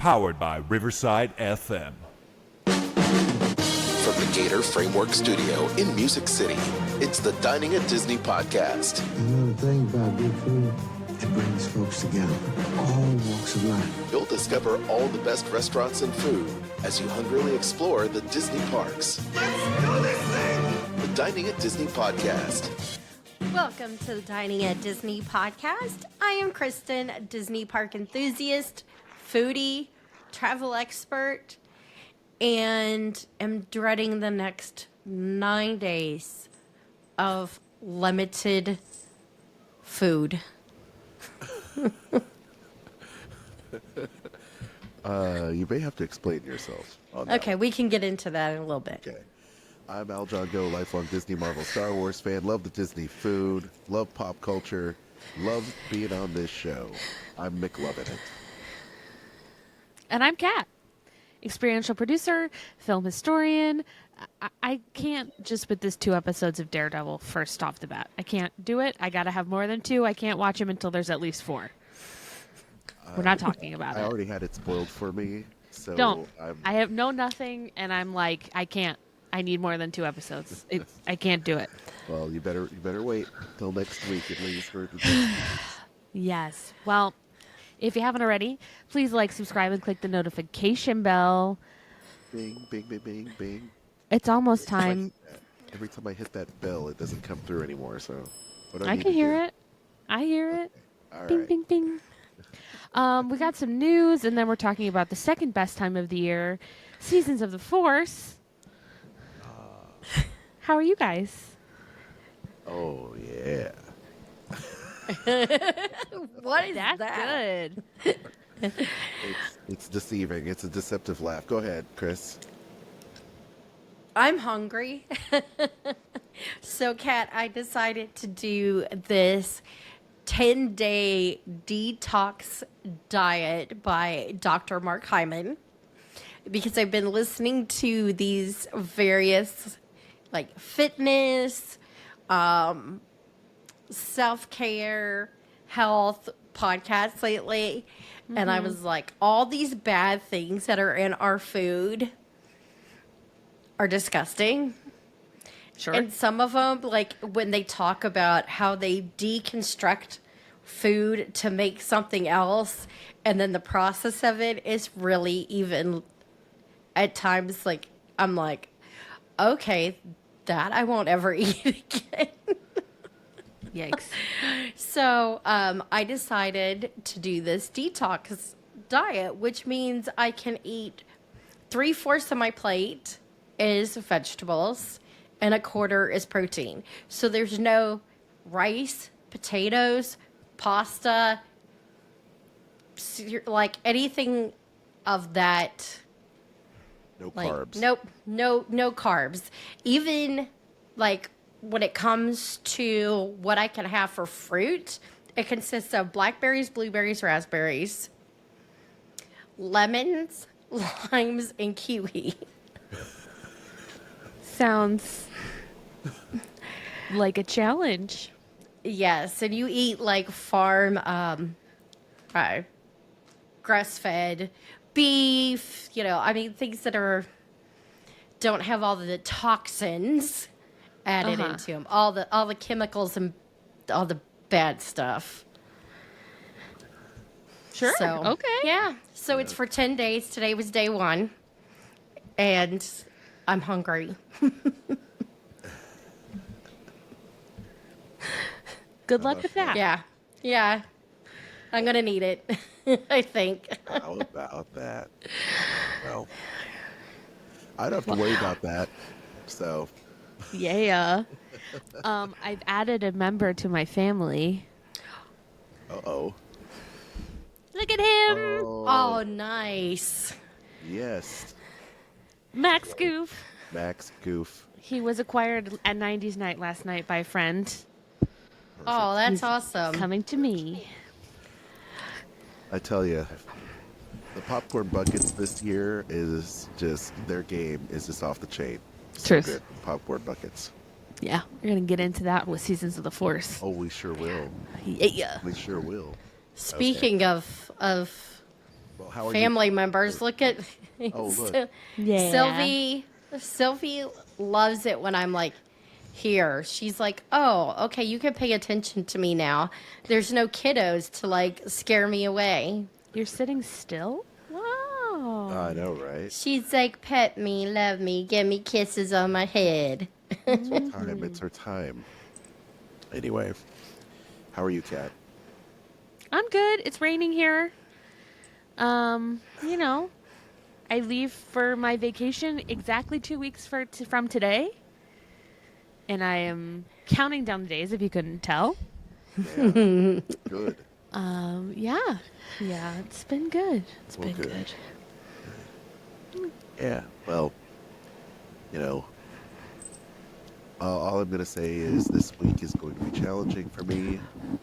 powered by Riverside FM. From the Gator Framework Studio in Music City, it's the Dining at Disney podcast. Another thing about good food, it brings folks together, all walks of life. You'll discover all the best restaurants and food as you hungrily explore the Disney parks. Let's do this thing! The Dining at Disney podcast. Welcome to the Dining at Disney podcast. I am Kristen, Disney park enthusiast, foodie, travel expert, and am dreading the next 9 days of limited food. You may have to explain yourself. Okay, we can get into that in a little bit. Okay. I'm Aljon Go, lifelong Disney, Marvel, Star Wars fan. Love the Disney food. Love pop culture. Love being on this show. I'm McLovin' it. And I'm Kat, experiential producer, film historian. I can't just with this 2 episodes of Daredevil first off the bat. I can't do it. I got to have more than 2. I can't watch them until there's at least 4. We're not talking about it. I already had it spoiled for me. So Don't. I have nothing, and I'm like, I can't. I need more than 2 episodes. I can't do it. Well, you better wait till next week at least for Yes. Well, if you haven't already, please like, subscribe, and click the notification bell. Bing, bing, bing, bing, bing. It's almost time. Every time I hit that bell, it doesn't come through anymore. So what do I need can to hear do? it. I hear it. All Bing, right. bing, bing. We got some news, and then we're talking about the second best time of the year, Seasons of the Force. How are you guys? Oh yeah. What is That's that? good. It's deceiving. It's a deceptive laugh. Go ahead, Chris. I'm hungry. So, Kat, I decided to do this 10-day detox diet by Dr. Mark Hyman because I've been listening to these various like fitness, self-care, health podcasts lately. Mm-hmm. And I was like, all these bad things that are in our food are disgusting. Sure. And some of them, like when they talk about how they deconstruct food to make something else, and then the process of it is really even at times like, I'm like, okay, that I won't ever eat again. Yikes. So I decided to do this detox diet, which means I can eat 3/4 of my plate is vegetables and 1/4 is protein. So there's no rice, potatoes, pasta, like anything of that. No Like, carbs. no carbs. Even like when it comes to what I can have for fruit, it consists of blackberries, blueberries, raspberries, lemons, limes, and kiwi. Sounds like a challenge. Yes, and you eat like farm, grass-fed beef. You know, I mean things that don't have all the toxins added into them, all the chemicals and all the bad stuff. Sure. So, okay. Yeah. So it's for 10 days. Today was day 1, and I'm hungry. Good luck with that. Yeah. I'm gonna need it. I think. How about that? Well, I don't have to worry about that. So, Yeah. I've added a member to my family. uh-oh. Look at him. Oh, nice. Yes. Max Goof. Max Goof. He was acquired at 90s night last night by a friend. Oh, that's He's awesome. Coming to me. I tell you, the popcorn buckets this year is just, their game is just off the chain. So Truth. good. Popcorn buckets. Yeah, we're going to get into that with Seasons of the Force. Oh, we sure will. Yeah. We sure will. Speaking of Well, how are family you? members. Look at Oh, look. Yeah. Sylvie loves it when I'm like here. She's like, oh, okay, you can pay attention to me now. There's no kiddos to like scare me away. You're sitting still? Wow. I know, right? She's like, pet me, love me, give me kisses on my head. Time. It's her time. Anyway, how are you, Kat? I'm good. It's raining here. You know, I leave for my vacation exactly 2 weeks from today. And I am counting down the days, if you couldn't tell. Yeah. Good. Yeah. Yeah, it's been good. It's Well, been good. good. Yeah. Well, you know, all I'm going to say is this week is going to be challenging for me,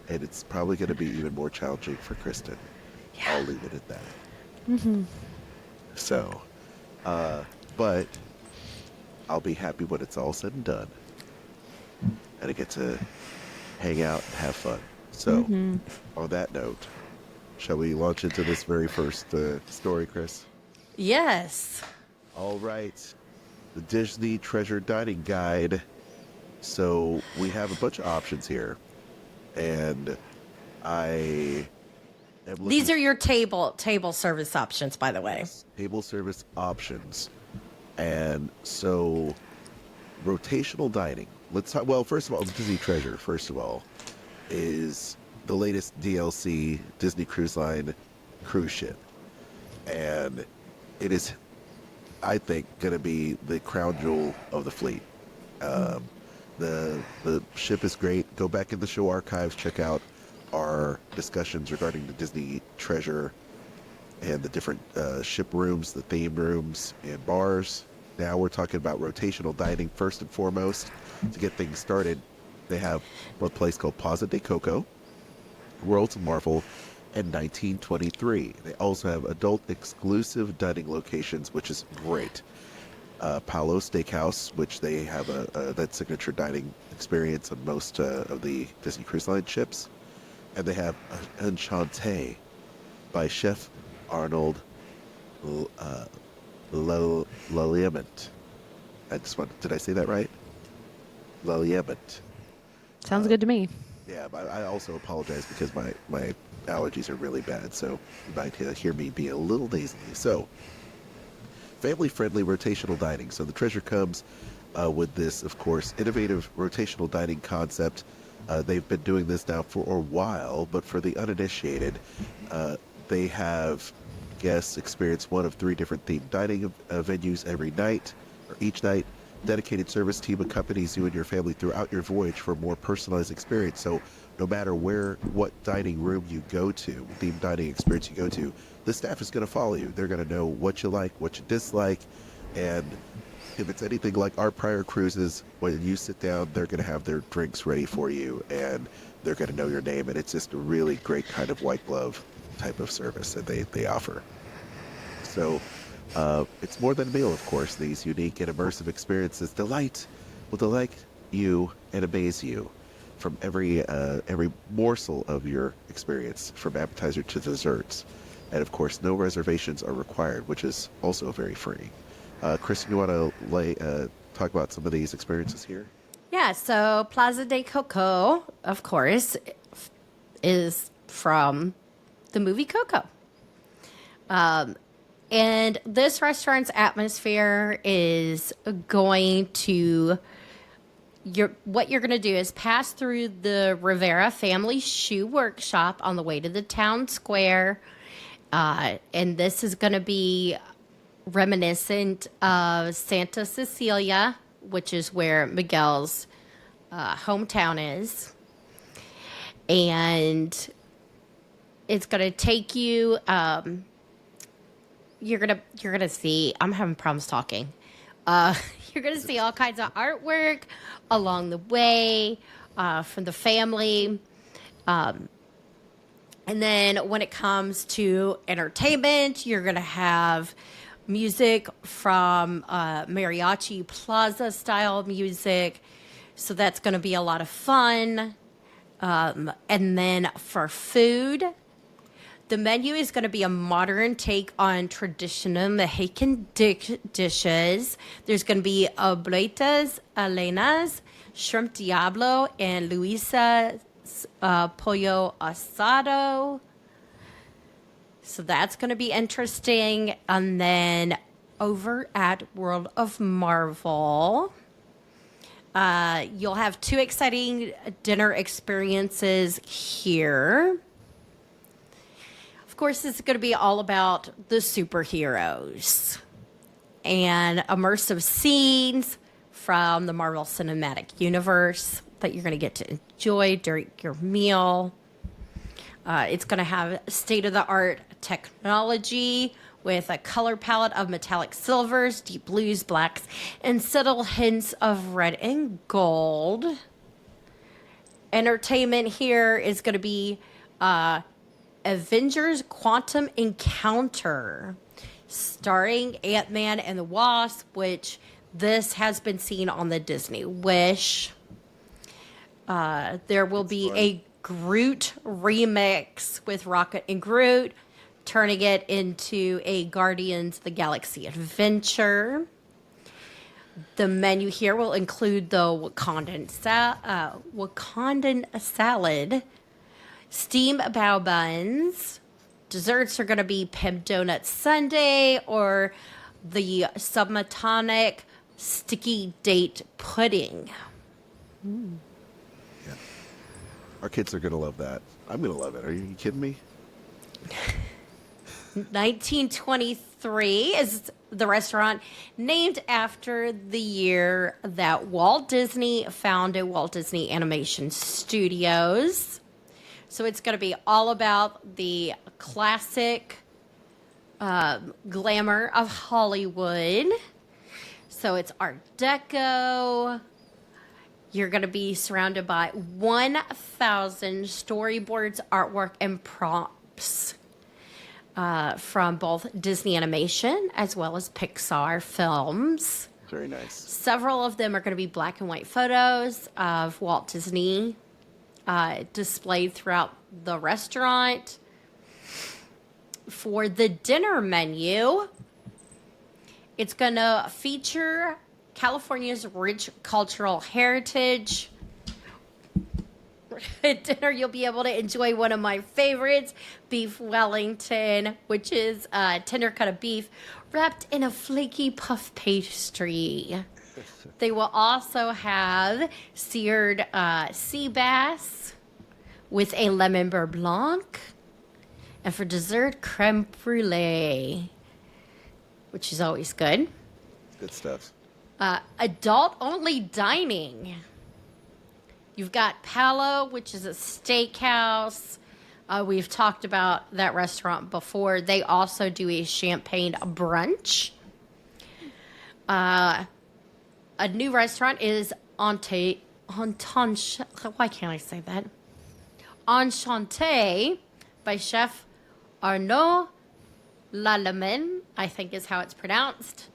and it's probably going to be even more challenging for Kristen. Yeah. I'll leave it at that. Mm-hmm. So, but I'll be happy when it's all said and done. And I get to hang out and have fun. So, on that note, shall we launch into this very first story, Chris? Yes. All right. The Disney Treasure Dining Guide. So, we have a bunch of options here. And I am looking These are your table service options, by the way. table service options. And so, rotational dining. Let's talk. Well, first of all, Disney Treasure, first of all, is the latest DLC Disney Cruise Line cruise ship. And it is, I think, going to be the crown jewel of the fleet. The ship is great. Go back in the show archives, check out our discussions regarding the Disney Treasure and the different ship rooms, the theme rooms, and bars. Now we're talking about rotational dining first and foremost. To get things started, they have a place called Plaza de Coco, Worlds of Marvel, and 1923. They also have adult exclusive dining locations, which is great. Palo Steakhouse, which they have that signature dining experience on most of the Disney Cruise Line ships. And they have Enchanté by Chef Arnold Laliement. Did I say that right? Laliement. Sounds good to me. Yeah, but I also apologize because my allergies are really bad, so you might hear me be a little nasally. So, family-friendly rotational dining. So the Treasure comes with this, of course, innovative rotational dining concept. They've been doing this now for a while, but for the uninitiated, they have guests experience one of 3 different themed dining venues every night, or each night. Dedicated service team accompanies you and your family throughout your voyage for a more personalized experience. So no matter what dining room you go to, themed dining experience you go to, the staff is going to follow you. They're going to know what you like, what you dislike, and if it's anything like our prior cruises, when you sit down, they're going to have their drinks ready for you, and they're going to know your name, and it's just a really great kind of white glove type of service that they offer. So it's more than a meal, of course. These unique and immersive experiences will delight you and amaze you from every morsel of your experience, from appetizer to desserts. And of course, no reservations are required, which is also very freeing. Kristen, you want to talk about some of these experiences here? Yeah, so Plaza de Coco, of course, is from the movie Coco. And this restaurant's atmosphere is going to, what you're going to do is pass through the Rivera Family Shoe Workshop on the way to the town square. And this is going to be reminiscent of Santa Cecilia, which is where Miguel's hometown is. And it's going to take you, you're gonna see, I'm having problems talking. You're going to see all kinds of artwork along the way from the family. And then when it comes to entertainment, you're going to have music from Mariachi Plaza style music. So that's going to be a lot of fun. And then for food, The menu is going to be a modern take on traditional Mexican dishes. There's going to be obletas, alenas, shrimp diablo, and Luisa's pollo asado. So that's going to be interesting. And then over at World of Marvel, you'll have 2 exciting dinner experiences here. Of course, this is going to be all about the superheroes and immersive scenes from the Marvel Cinematic Universe that you're going to get to enjoy during your meal. It's going to have state-of-the-art technology with a color palette of metallic silvers, deep blues, blacks, and subtle hints of red and gold. Entertainment here is going to be Avengers Quantum Encounter, starring Ant-Man and the Wasp, which this has been seen on the Disney Wish. There will be a Groot remix with Rocket and Groot, turning it into a Guardians of the Galaxy adventure. The menu here will include the Wakandan salad, steam bao buns. Desserts are going to be pimp donut sundae or the submatonic sticky date pudding. Yeah. Our kids are going to love that. I'm going to love it. Are you kidding me? 1923 is the restaurant, named after the year that Walt Disney founded Walt Disney Animation Studios. So it's going to be all about the classic glamour of Hollywood. So it's Art Deco. You're going to be surrounded by 1,000 storyboards, artwork, and props from both Disney Animation as well as Pixar films. Very nice. Several of them are going to be black and white photos of Walt Disney displayed throughout the restaurant. For the dinner menu, it's going to feature California's rich cultural heritage. At dinner, you'll be able to enjoy one of my favorites, beef Wellington, which is a tender cut of beef wrapped in a flaky puff pastry. They will also have seared sea bass with a lemon beurre blanc. And for dessert, creme brulee, which is always good. Good stuff. Adult-only dining. You've got Palo, which is a steakhouse. We've talked about that restaurant before. They also do a champagne brunch. A new restaurant is why can't I say that? Enchanté by Chef Arnaud Lallemand, I think is how it's pronounced.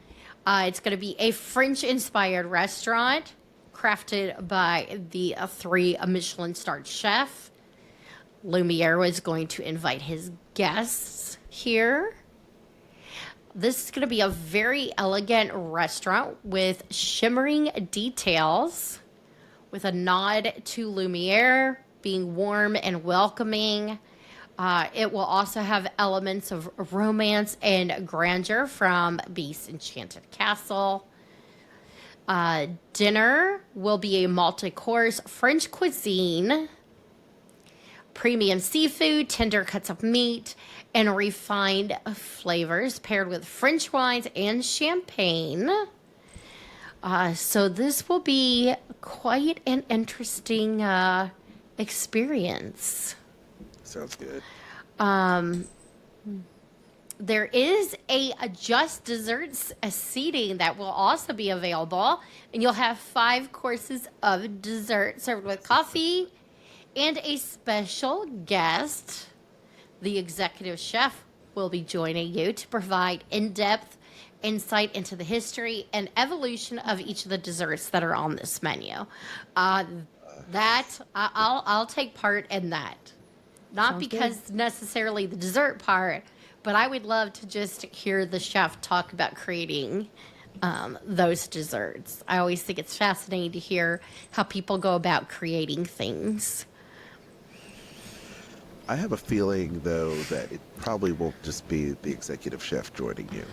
It's going to be a French-inspired restaurant crafted by the 3 Michelin-starred chef. Lumiere was going to invite his guests here. This is going to be a very elegant restaurant with shimmering details, with a nod to Lumiere being warm and welcoming. It will also have elements of romance and grandeur from Beast's Enchanted Castle. Dinner will be a multi-course French cuisine, premium seafood, tender cuts of meat, and refined flavors paired with French wines and champagne. So this will be quite an interesting experience. Sounds good. There is a just desserts seating that will also be available, and you'll have 5 courses of dessert served with coffee and a special guest. The executive chef will be joining you to provide in-depth insight into the history and evolution of each of the desserts that are on this menu. I'll take part in that. Not Sounds because necessarily the dessert part, but I would love to just hear the chef talk about creating those desserts. I always think it's fascinating to hear how people go about creating things. I have a feeling, though, that it probably won't just be the executive chef joining you.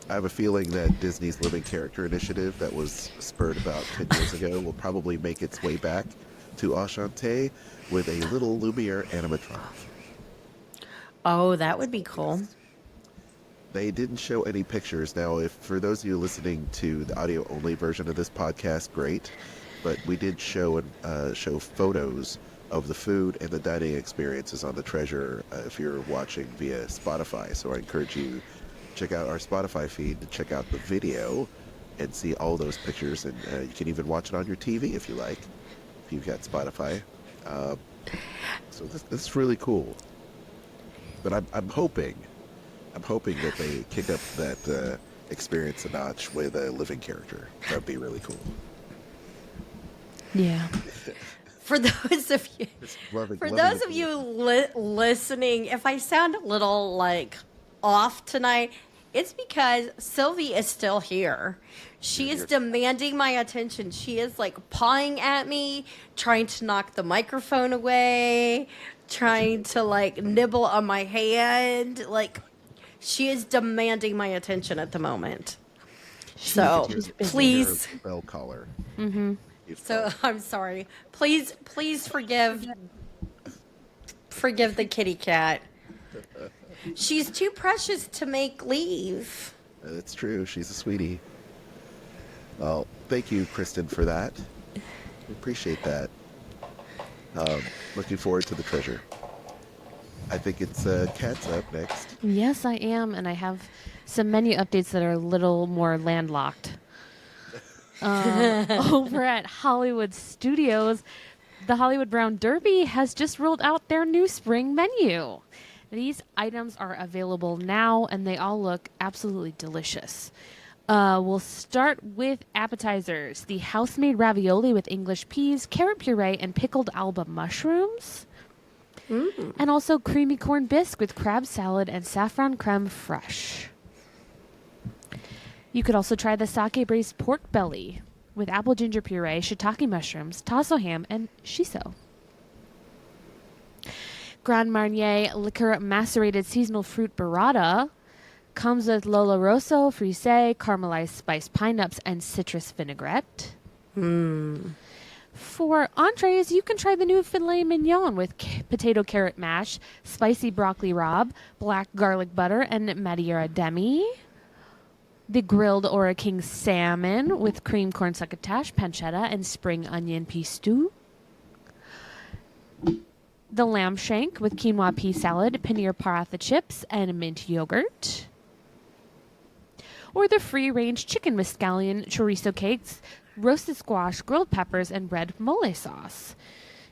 I have a feeling that Disney's Living Character Initiative that was spurred about 10 years ago will probably make its way back to Enchanté with a little Lumiere animatronic. Oh, that would be cool. They didn't show any pictures. Now, if for those of you listening to the audio-only version of this podcast, great. But we did show photos of the food and the dining experiences on the Treasure if you're watching via Spotify. So I encourage you check out our Spotify feed to check out the video and see all those pictures. And you can even watch it on your TV if you like, if you've got Spotify. So this is really cool. But I'm hoping that they kick up that experience a notch with a living character. That would be really cool. Yeah. For those of you, listening, if I sound a little like off tonight, it's because Sylvie is still here. She is demanding my attention. She is like pawing at me, trying to knock the microphone away, trying to like nibble on my hand. Like, she is demanding my attention at the moment. So please, bell collar. Mm-hmm. So I'm sorry. Please forgive the kitty cat. She's too precious to make leave. That's true. She's a sweetie. Well, thank you, Kristen, for that. We appreciate that. Looking forward to the Treasure. I think it's Kat's up next. Yes, I am, and I have some menu updates that are a little more landlocked. Over at Hollywood Studios, the Hollywood Brown Derby has just rolled out their new spring menu. These items are available now, and they all look absolutely delicious. We'll start with appetizers. The house-made ravioli with English peas, carrot puree, and pickled alba mushrooms. And also creamy corn bisque with crab salad and saffron creme fraiche. You could also try the sake braised pork belly with apple ginger puree, shiitake mushrooms, tasso ham, and shiso. Grand Marnier liqueur macerated seasonal fruit burrata comes with Lola Rosso, frise, caramelized spiced pine nuts, and citrus vinaigrette. For entrees, you can try the new filet mignon with potato carrot mash, spicy broccoli rabe, black garlic butter, and Madeira demi. The grilled Ora King salmon with cream corn succotash, pancetta, and spring onion pea stew. The lamb shank with quinoa pea salad, paneer paratha chips, and mint yogurt. Or the free-range chicken with scallion chorizo cakes, roasted squash, grilled peppers, and red mole sauce.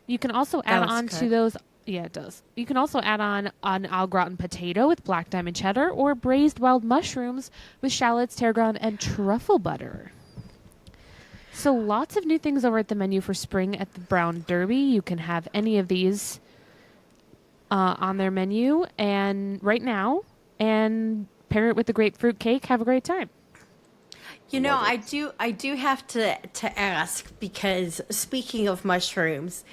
You can also add on to those. Yeah, it does. You can also add on an au gratin potato with black diamond cheddar or braised wild mushrooms with shallots, tarragon, and truffle butter. So lots of new things over at the menu for spring at the Brown Derby. You can have any of these on their menu and right now and pair it with the grapefruit cake. Have a great time. You know, I do have to ask, because speaking of mushrooms,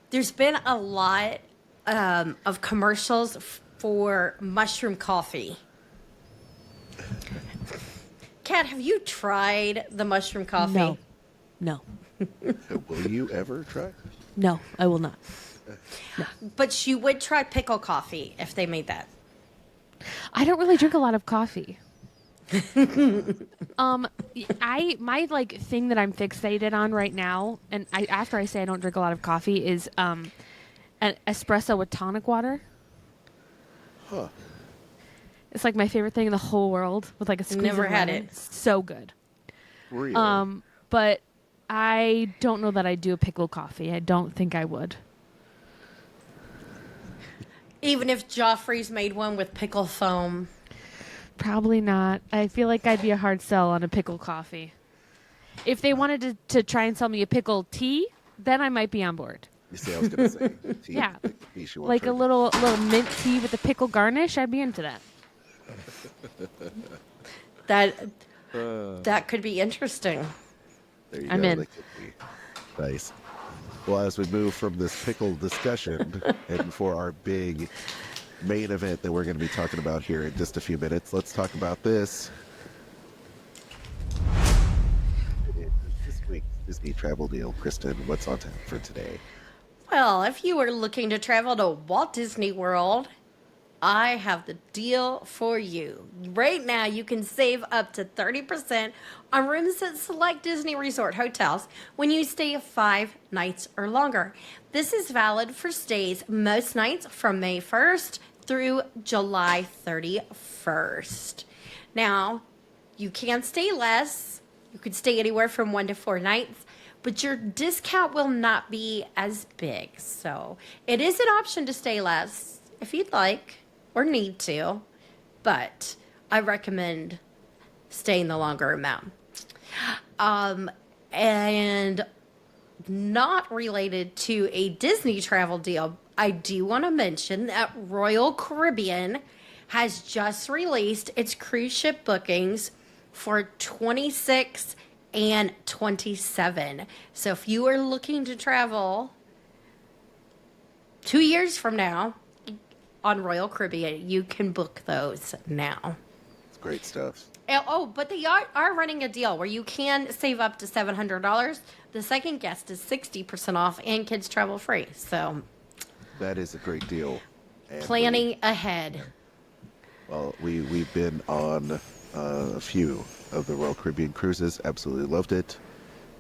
there's been a lot of commercials for mushroom coffee. Kat, have you tried the mushroom coffee? No. Will you ever try? No, I will not. No. But you would try pickle coffee if they made that. I don't really drink a lot of coffee. My like thing that I'm fixated on right now, and after I say I don't drink a lot of coffee, is an espresso with tonic water. Huh. It's like my favorite thing in the whole world, with like a squeeze Never of had lemon. it. So good. Really? But I don't know that I'd do a pickle coffee. I don't think I would. Even if Joffrey's made one with pickle foam. Probably not. I feel like I'd be a hard sell on a pickle coffee. If they wanted to try and sell me a pickle tea, then I might be on board. You see, I was going to say. Tea, Yeah. tea Like a little mint tea with a pickle garnish. I'd be into that. That could be interesting. There you I'm go. in. That could be nice. Well, as we move from this pickle discussion and for our big main event that we're going to be talking about here in just a few minutes, let's talk about this. This week's Disney travel deal. Kristen, what's on tap for today? Well, if you were looking to travel to Walt Disney World, I have the deal for you. Right now, you can save up to 30% on rooms at select Disney Resort hotels when you stay 5 nights or longer. This is valid for stays most nights from May 1st through July 31st. Now, you can stay less. You could stay anywhere from 1 to 4 nights, but your discount will not be as big. So it is an option to stay less if you'd like or need to, but I recommend staying the longer amount. And not related to a Disney travel deal, I do want to mention that Royal Caribbean has just released its cruise ship bookings for 26 and 27. So if you are looking to travel 2 years from now on Royal Caribbean, you can book those now. It's great stuff. Oh, but they are running a deal where you can save up to $700. The second guest is 60% off and kids travel free. So That is a great deal. And planning ahead. Well, we've been on a few of the Royal Caribbean cruises. Absolutely loved it.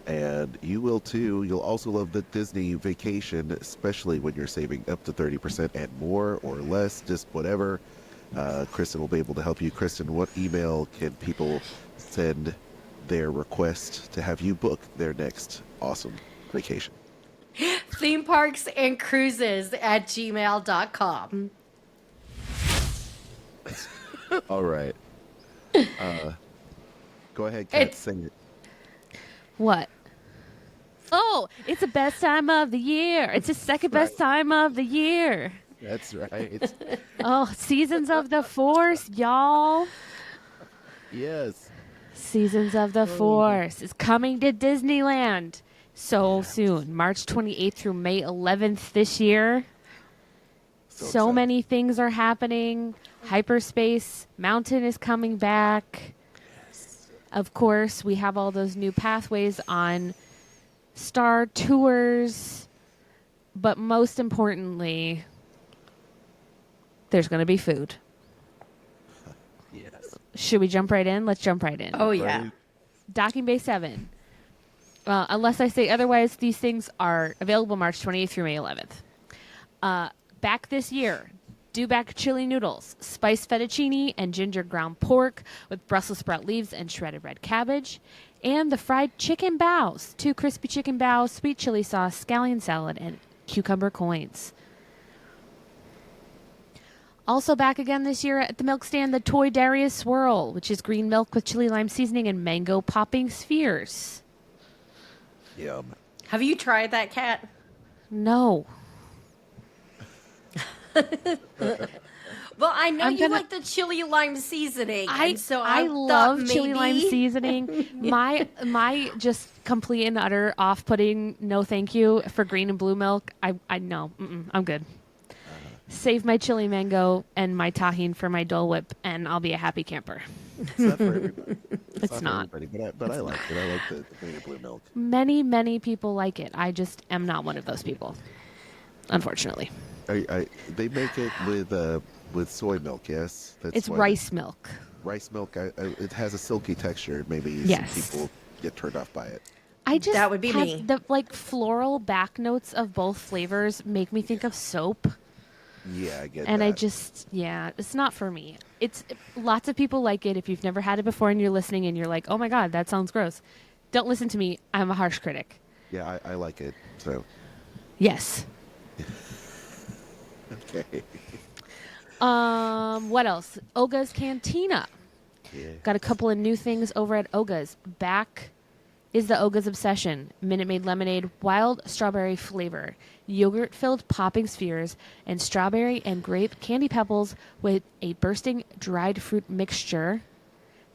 And you will too. You'll also love the Disney vacation, especially when you're saving up to 30% and more or less, just whatever. Kristen will be able to help you. Kristen, what email can people send their request to have you book their next awesome vacation? themeparkandcruises@gmail.com. All right. Go ahead, Kat, sing it. What? Oh, it's the best time of the year. It's the second best time of the year. That's right. Oh, Seasons of the Force, y'all. Yes. Seasons of the Force is coming to Disneyland so soon. March 28th through May 11th this year. So excited. many things are happening. Hyperspace Mountain is coming back. Of course, we have all those new pathways on Star Tours. But most importantly, there's going to be food. Yes. Should we jump right in? Let's jump right in. Oh, yeah. Docking Bay 7. Unless I say otherwise, these things are available March 28th through May 11th. Back this year, Dubac chili noodles, spiced fettuccine, and ginger ground pork with Brussels sprout leaves and shredded red cabbage. And the fried chicken bows, 2 crispy chicken bows, sweet chili sauce, scallion salad, and cucumber coins. Also back again this year at the milk stand, the Toy Darius Swirl, which is green milk with chili lime seasoning and mango popping spheres. Yum. Have you tried that, Kat? No. Well, I know I'm you gonna- like the chili lime seasoning. I and so I thought love chili maybe- lime seasoning. my just complete and utter off-putting no thank you for green and blue milk. I know. I'm good. Save my chili mango and my tahini for my Dole Whip, and I'll be a happy camper. It's not for everybody. It's not. For everybody, but I like it. I like the green and blue milk. Many people like it. I just am not one of those people, unfortunately. They make it with soy milk, yes? It's why rice milk. Rice milk, it has a silky texture. Maybe Yes. some people get turned off by it. I just That would be have me. the floral back notes of both flavors make me think of soap. Yeah, I get And that. it's not for me. It's lots of people like it. If you've never had it before and you're listening and you're like, oh my God, that sounds gross. Don't listen to me. I'm a harsh critic. Yeah, I like it. So, Yes. okay. What else? Oga's Cantina. Yeah. Got a couple of new things over at Oga's. Back is the Oga's Obsession Minute Maid Lemonade Wild Strawberry Flavor. Yogurt-filled popping spheres and strawberry and grape candy pebbles with a bursting dried fruit mixture.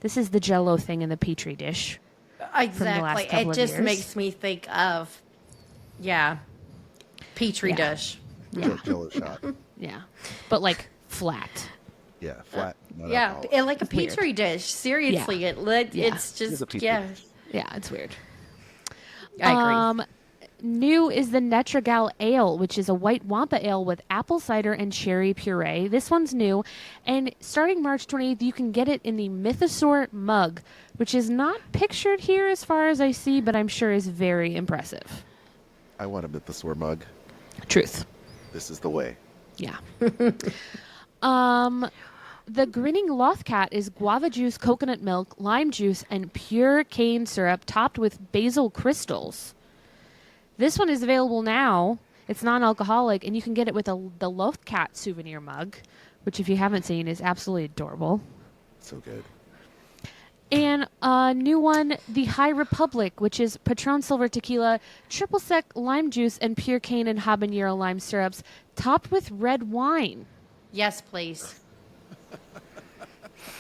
This is the Jell-O thing in the Petri dish. Exactly. It just makes me think of, Petri dish. Jello shot. Yeah. But like flat. Yeah, flat. not Yeah, alcoholic. and like a It's weird. Petri dish. Seriously, Yeah. it's It's a just, Petri dish. Yeah, it's weird. I agree. New is the Netragal Ale, which is a white Wampa ale with apple cider and cherry puree. This one's new, and starting March 28th, you can get it in the Mythosaur mug, which is not pictured here as far as I see, but I'm sure is very impressive. I want a Mythosaur mug. Truth. This is the way. Yeah. The Grinning Lothcat is guava juice, coconut milk, lime juice, and pure cane syrup topped with basil crystals. This one is available now. It's non-alcoholic, and you can get it with the Lothcat souvenir mug, which if you haven't seen is absolutely adorable. So good. And a new one, the High Republic, which is Patron Silver Tequila, triple sec lime juice, and pure cane and habanero lime syrups, topped with red wine. Yes, please.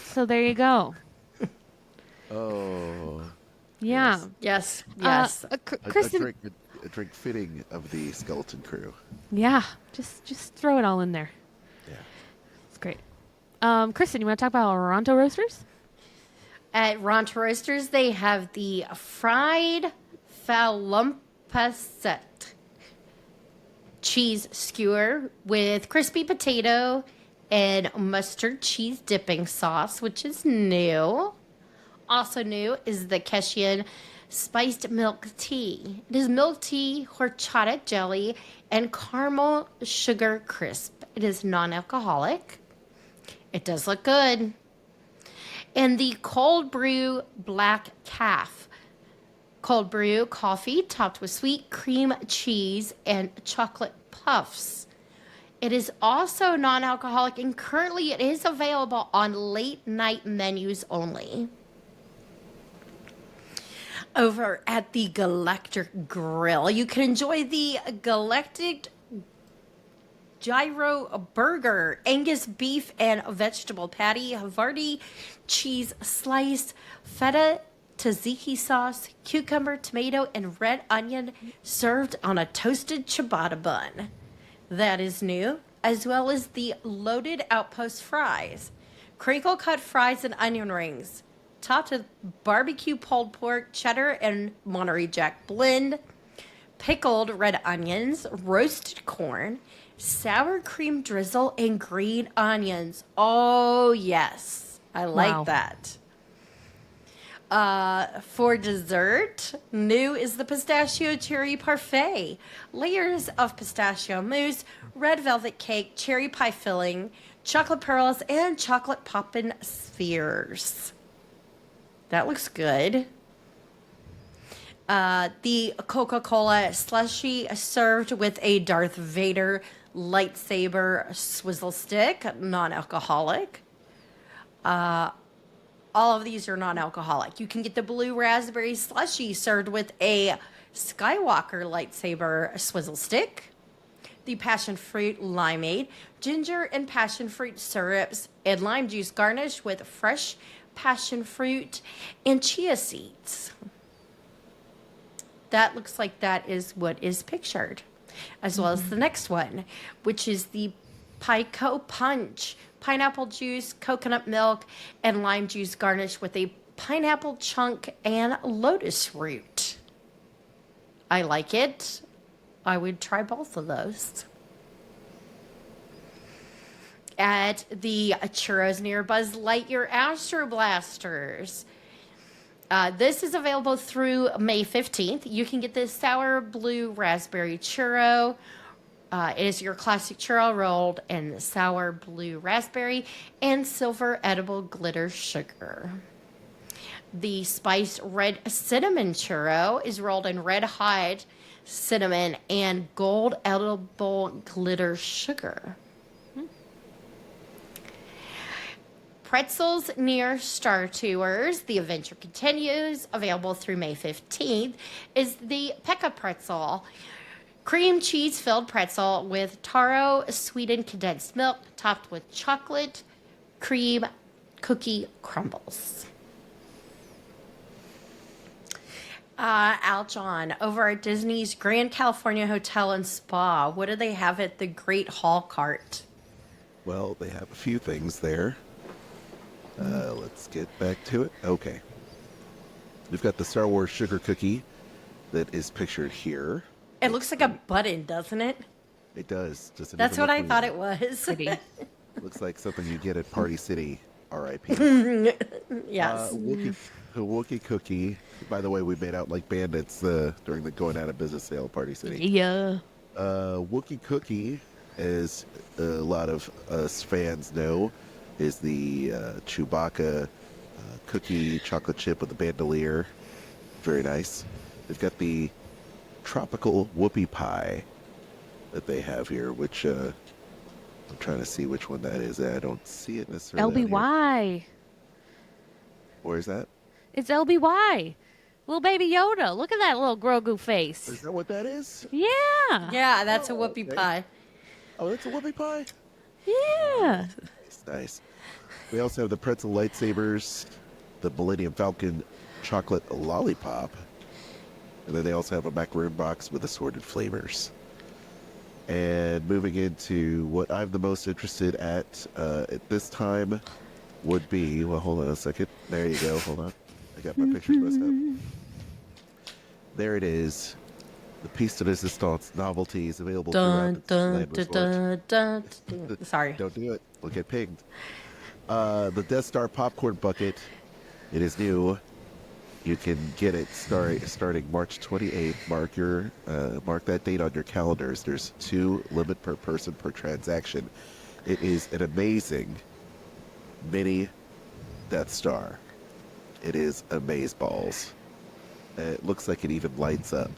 So there you go. Oh. Yeah. Yes, yes. Kristen. A drink fitting of the Skeleton Crew. Yeah. Just throw it all in there. Yeah. It's great. Kristen, you want to talk about Ronto Roasters? At Ronto Roasters, they have the fried falumpasset cheese skewer with crispy potato and mustard cheese dipping sauce, which is new. Also new is the Keshian spiced milk tea. It is milk tea, horchata jelly, and caramel sugar crisp. It is non-alcoholic. It does look good. And the cold brew black calf. Cold brew coffee topped with sweet cream cheese and chocolate puffs. It is also non-alcoholic, and currently it is available on late night menus only. Over at the Galactic Grill, you can enjoy the Galactic Gyro Burger, Angus beef and vegetable patty, Havarti cheese slice, feta tzatziki sauce, cucumber, tomato, and red onion served on a toasted ciabatta bun. That is new, as well as the loaded outpost fries, crinkle cut fries and onion rings, topped with barbecue pulled pork, cheddar, and Monterey Jack blend, pickled red onions, roasted corn, sour cream drizzle, and green onions. Oh, yes. I like Wow. that. For dessert, new is the pistachio cherry parfait. Layers of pistachio mousse, red velvet cake, cherry pie filling, chocolate pearls, and chocolate poppin' spheres. That looks good. The Coca-Cola slushy served with a Darth Vader lightsaber swizzle stick, non-alcoholic. All of these are non-alcoholic. You can get the blue raspberry slushy served with a Skywalker lightsaber swizzle stick. The passion fruit limeade, ginger and passion fruit syrups, and lime juice garnished with fresh passion fruit and chia seeds. That looks like that is what is pictured, as well as the next one, which is the Pico Punch. Pineapple juice, coconut milk, and lime juice garnished with a pineapple chunk and lotus root. I like it. I would try both of those. At the churros near Buzz Lightyear Astro Blasters. This is available through May 15th. You can get this sour blue raspberry churro. It is your classic churro rolled in sour blue raspberry and silver edible glitter sugar. The spiced red cinnamon churro is rolled in red hot cinnamon and gold edible glitter sugar. pretzels near Star Tours. The adventure continues. Available through May 15th is the Pekka pretzel. Cream cheese filled pretzel with taro sweetened condensed milk topped with chocolate cream cookie crumbles. Aljon, over at Disney's Grand California Hotel and Spa, what do they have at the Great Hall Cart? Well, they have a few things there. Let's get back to it. Okay. We've got the Star Wars sugar cookie that is pictured here. It looks like a button, doesn't it? It does. That's what I thought it was. Pretty. Looks like something you get at Party City, R.I.P. Yes. Wookie cookie. By the way, we made out like bandits during the going out of business sale at Party City. Yeah. Wookie cookie, as a lot of us fans know, is the Chewbacca cookie chocolate chip with the bandolier. Very nice. They've got the tropical whoopie pie that they have here, which I'm trying to see which one that is. I don't see it necessarily. LBY. Where is that? It's LBY. Little baby Yoda. Look at that little Grogu face. Is that what that is? Yeah. Yeah, that's a whoopie okay. pie. Oh, that's a whoopie pie? Yeah. Nice. We also have the pretzel lightsabers, the Millennium Falcon chocolate lollipop, and then they also have a macaroon box with assorted flavors. And moving into what I'm the most interested at this time would be, well, hold on a second. There you go. Hold on. I got my pictures messed up. There it is. The piece de resistance novelties available throughout the Disneyland Resort. Sorry. Don't do it. We'll get pinged. The Death Star popcorn bucket. It is new. You can get it starting March 28th. Mark that date on your calendars. There's 2 limit per person per transaction. It is an amazing mini Death Star. It is amazeballs. It looks like it even lights up.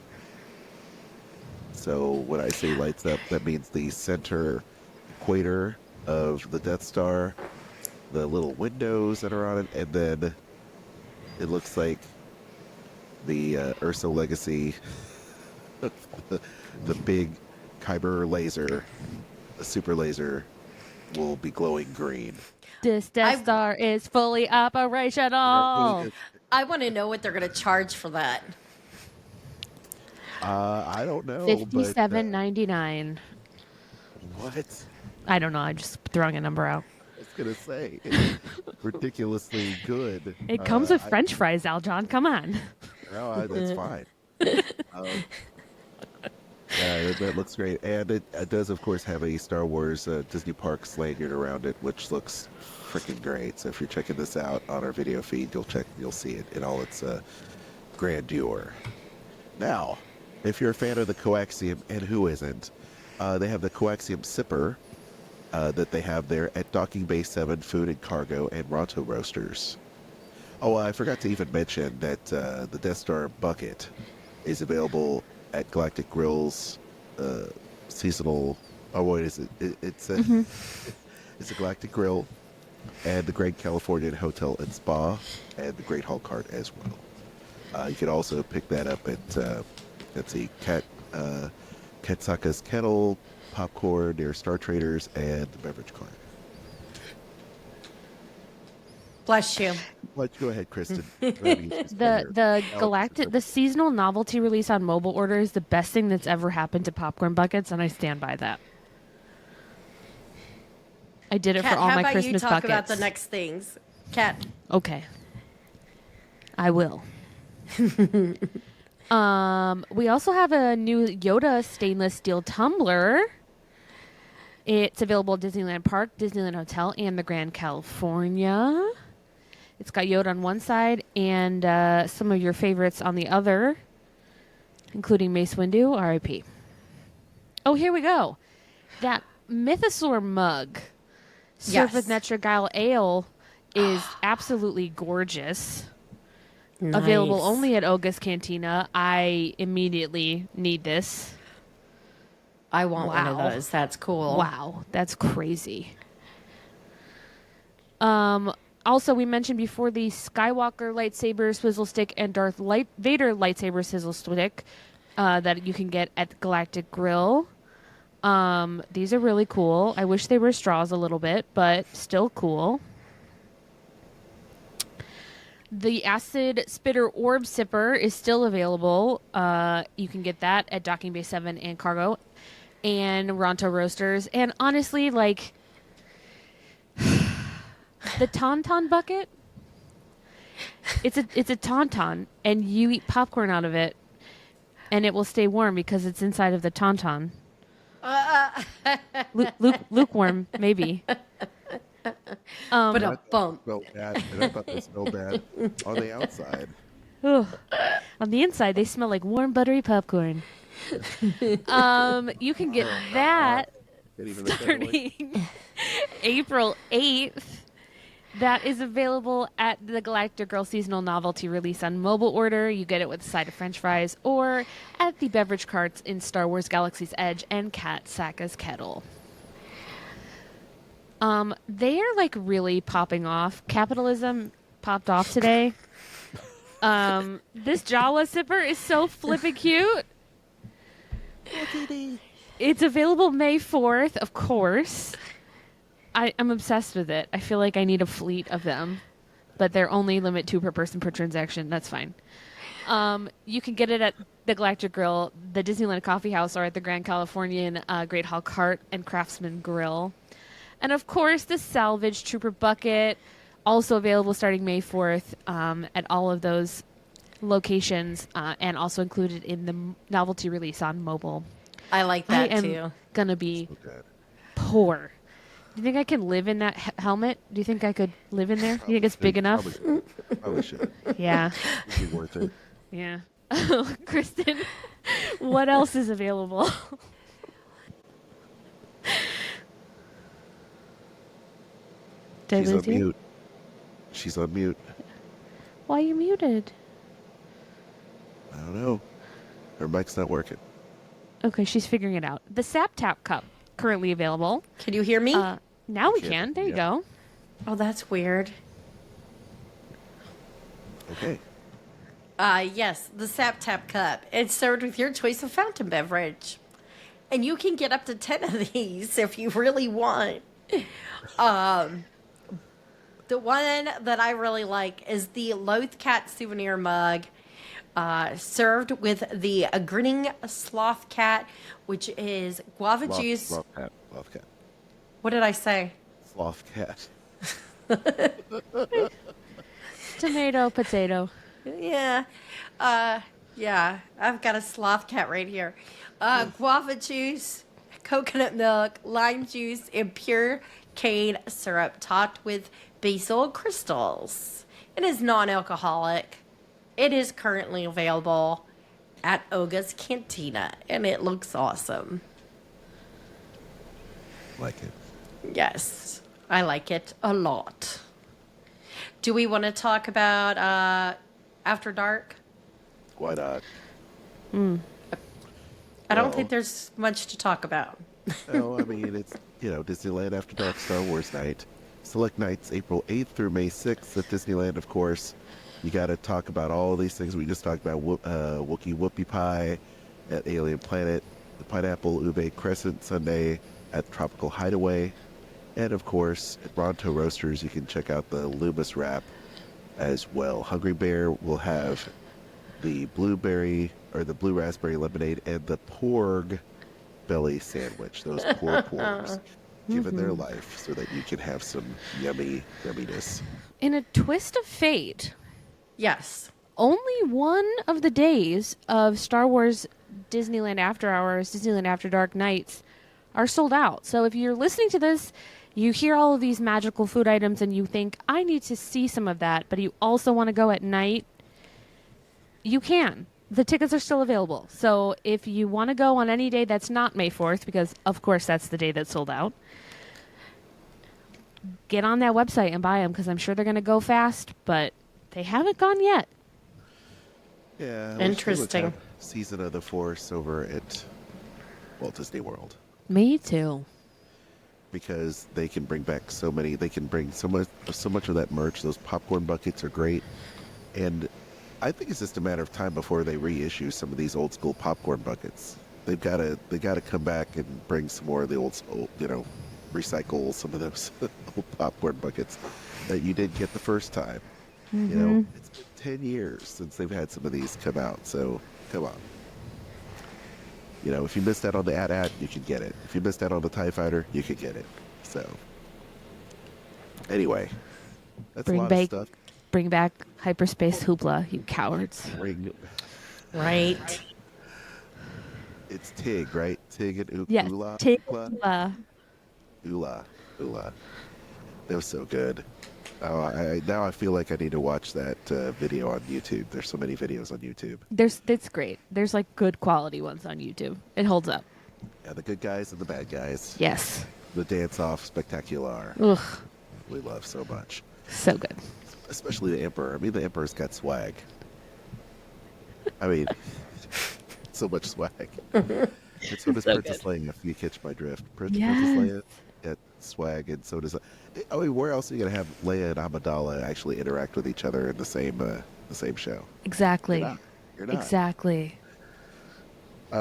So when I say lights up, that means the center equator of the Death Star, the little windows that are on it, and then it looks like the Urso Legacy, the big Kyber laser, the super laser, will be glowing green. This Death Star is fully operational. I want to know what they're going to charge for that. I don't know. $57.99. What? I don't know. I'm just throwing a number out. I was gonna say it's ridiculously good. It comes with French fries, Aljon. Come on. No, that's fine. Yeah, that looks great, and it does, of course, have a Star Wars Disney Parks lanyard around it, which looks freaking great. So if you're checking this out on our video feed, you'll see it in all its grandeur. Now, if you're a fan of the coaxium, and who isn't, they have the coaxium sipper that they have there at Docking Bay 7 Food and Cargo and Ronto Roasters. Oh, I forgot to even mention that the Death Star bucket is available at Galactic Grill's seasonal. Oh, what is it? It's a it's a Galactic Grill and the Grand Californian Hotel and Spa and the Great Hall Cart as well. You can also pick that up at let's see, Katsaka's Kettle, Popcorn near Star Traders, and the Beverage Cart. Bless you. Let's go ahead, Kristen. The seasonal novelty release on mobile order is the best thing that's ever happened to popcorn buckets, and I stand by that. I did it Kat, for all my Christmas how about you talk buckets. about the next things? Kat. Okay. I will. We also have a new Yoda stainless steel tumbler. It's available at Disneyland Park, Disneyland Hotel, and the Grand California. It's got Yoda on one side and some of your favorites on the other, including Mace Windu, R.I.P. Oh, here we go. That Mythosaur mug served with Netra Guile Ale is absolutely gorgeous. Nice. Available only at Oga's Cantina. I immediately need this. I want one of those. That's cool. Wow, that's crazy. Also, we mentioned before the Skywalker lightsaber swizzle stick and Darth Vader lightsaber sizzle stick that you can get at the Galactic Grill. These are really cool. I wish they were straws a little bit, but still cool. The Acid Spitter Orb Sipper is still available. You can get that at Docking Bay 7 and Cargo and Ronto Roasters. And honestly, like, the Tauntaun bucket, it's a Tauntaun, and you eat popcorn out of it, and it will stay warm because it's inside of the Tauntaun. Lukewarm, maybe. But a bump. Smelled bad, and I thought they smelled bad on the outside. Ugh. On the inside, they smell like warm, buttery popcorn. You can get that Can't even make that noise. starting April 8th. That is available at the Galactic Girl seasonal novelty release on mobile order. You get it with a side of French fries or at the beverage carts in Star Wars Galaxy's Edge and Kat Saka's Kettle. They are like really popping off. Capitalism popped off today. This Jawa sipper is so flippin' cute. It's available May 4th, of course. I'm obsessed with it. I feel like I need a fleet of them, but they're only limit 2 per person per transaction. That's fine. You can get it at the Galactic Grill, the Disneyland Coffee House, or at the Grand Californian Great Hall Cart and Craftsman Grill. And of course, the Salvage Trooper Bucket, also available starting May 4th at all of those locations, and also included in the novelty release on mobile. I like that I am too. gonna be So good. poor. Do you think I can live in that helmet? Do you think I could live in there? Do you think it's big enough? Probably should. Yeah. It'd be worth it. Yeah. Kristen, what else is available? Did I She's lose on you? mute. She's on mute. Why are you muted? I don't know. Her mic's not working. Okay, she's figuring it out. The Sap Tap Cup, currently available. Can you hear me? Now we Can, can. There you yeah. go. Oh, that's weird. Okay. Yes, the Sap Tap Cup. It's served with your choice of fountain beverage. And you can get up to 10 of these if you really want. The one that I really like is the Loath Cat souvenir mug, served with the grinning sloth cat, which is guava juice. Sloth cat. What did I say? Sloth cat. Tomato, potato. Yeah. Yeah. I've got a sloth cat right here. Guava juice, coconut milk, lime juice, and pure cane syrup topped with basil crystals. It is non-alcoholic. It is currently available at Oga's Cantina, and it looks awesome. Like it. Yes, I like it a lot. Do we want to talk about After Dark? Why not? I don't Well- think there's much to talk about. No, I mean, it's, Disneyland After Dark Star Wars Night. Select nights April 8th through May 6th at Disneyland, of course. You got to talk about all these things we just talked about. Wookiee Whoopie Pie at Alien Planet, the Pineapple Ube Crescent Sundae at Tropical Hideaway, and of course, at Ronto Roasters, you can check out the Loomis Wrap as well. Hungry Bear will have the blueberry or the blue raspberry lemonade and the porg belly sandwich. Those poor porgs given their life so that you can have some yumminess. In a twist of fate, Yes. only one of the days of Star Wars Disneyland After Hours, Disneyland After Dark nights are sold out. So if you're listening to this, you hear all of these magical food items and you think, I need to see some of that, but you also want to go at night, you can. The tickets are still available. So if you want to go on any day that's not May 4th, because of course that's the day that's sold out, get on that website and buy them because I'm sure they're going to go fast, but they haven't gone yet. Yeah. I wish they would Interesting. have Season of the Force over at Walt Disney World. Me too. because they can bring back so many. They can bring so much of that merch. Those popcorn buckets are great, and I think it's just a matter of time before they reissue some of these old school popcorn buckets. They gotta come back and bring some more of the old, recycle some of those old popcorn buckets that you didn't get the first time. It's been 10 years since they've had some of these come out, so come on. If you missed out on the AT-AT, you can get it. If you missed out on the TIE Fighter, you could get it. So, anyway, that's a lot of stuff. Bring back hyperspace hoopla, you cowards. Right. It's Tig, right? Tig and Yes, Ula. Tig Ula. Ula. That was so good. Now I feel like I need to watch that video on YouTube. There's so many videos on YouTube. It's great. There's like good quality ones on YouTube. It holds up. Yeah, the good guys and the bad guys. Yes. The dance-off spectacular. Ugh. We love so much. So good. Especially the Emperor. I mean, the Emperor's got swag. I mean, so much swag. And so does Princess Leia, if you catch my drift. Princess Leia got swag, and so does... I mean, where else are you going to have Leia and Amidala actually interact with each other in the same show? Exactly. You're not. Exactly. You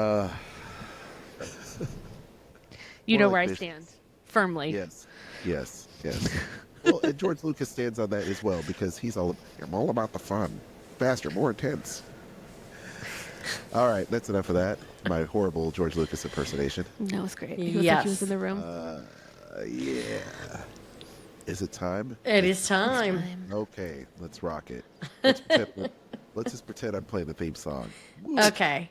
know More where like I stand. Firmly. Yes. Well, and George Lucas stands on that as well, because I'm all about the fun. Faster, more intense. All right, that's enough of that. My horrible George Lucas impersonation. That was great. He looked like he was in the room. Yeah. Is it time? It is time. Okay, let's rock it. Let's just pretend I'm playing the theme song. Okay.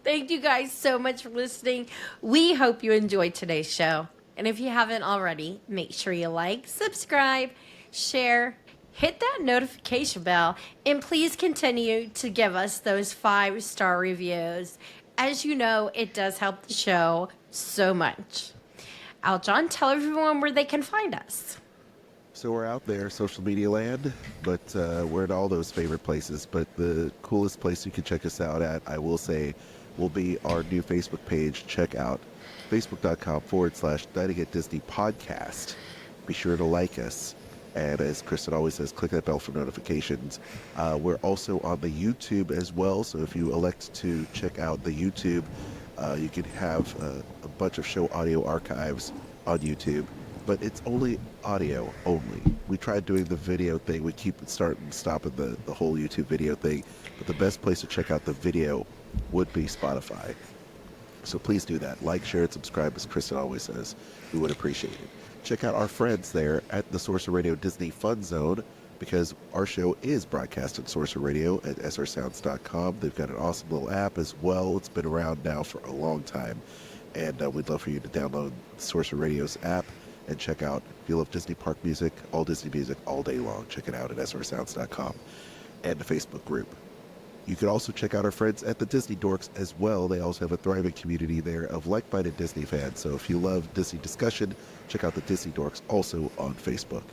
Thank you guys so much for listening. We hope you enjoyed today's show. And if you haven't already, make sure you like, subscribe, share, hit that notification bell, and please continue to give us those 5-star reviews. As you know, it does help the show so much. Aljon, tell everyone where they can find us. So we're out there, social media land, but we're at all those favorite places. But the coolest place you can check us out at, I will say, will be our new Facebook page. Check out facebook.com/Dining at Disney podcast. Be sure to like us. And as Kristen always says, click that bell for notifications. We're also on the YouTube as well. So if you elect to check out the YouTube, you can have a bunch of show audio archives on YouTube. But it's only audio only. We tried doing the video thing. We keep starting and stopping the whole YouTube video thing. But the best place to check out the video would be Spotify. So please do that. Like, share, and subscribe, as Kristen always says. We would appreciate it. Check out our friends there at the Sorcerer Radio Disney Fun Zone, because our show is broadcast on Sorcerer Radio at srsounds.com. They've got an awesome little app as well. It's been around now for a long time. And we'd love for you to download Sorcerer Radio's app and check out, if you love Disney park music, all Disney music all day long, check it out at srsounds.com and the Facebook group. You can also check out our friends at the Disney Dorks as well. They also have a thriving community there of like-minded Disney fans. So if you love Disney discussion, check out the Disney Dorks also on Facebook.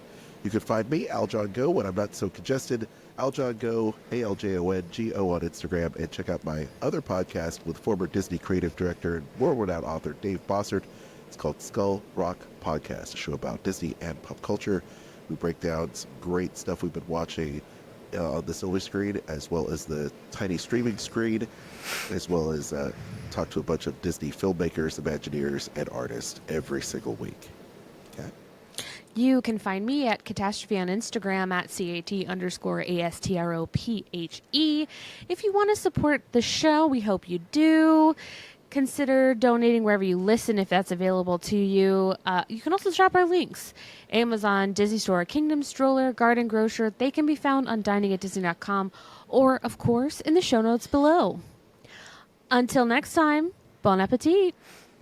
You can find me, Aljon Go, when I'm not so congested. Aljon Go, ALJONGO on Instagram. And check out my other podcast with former Disney creative director and world-renowned author Dave Bossert. It's called Skull Rock Podcast, a show about Disney and pop culture. We break down some great stuff we've been watching on the silver screen, as well as the tiny streaming screen, as well as talk to a bunch of Disney filmmakers, Imagineers, and artists every single week. Okay. You can find me at Catastrophe on Instagram at CAT_ASTROPHE. If you want to support the show, we hope you do. Consider donating wherever you listen if that's available to you. You can also shop our links. Amazon, Disney Store, Kingdom Stroller, Garden Grocer. They can be found on diningatdisney.com or, of course, in the show notes below. Until next time, bon appetit.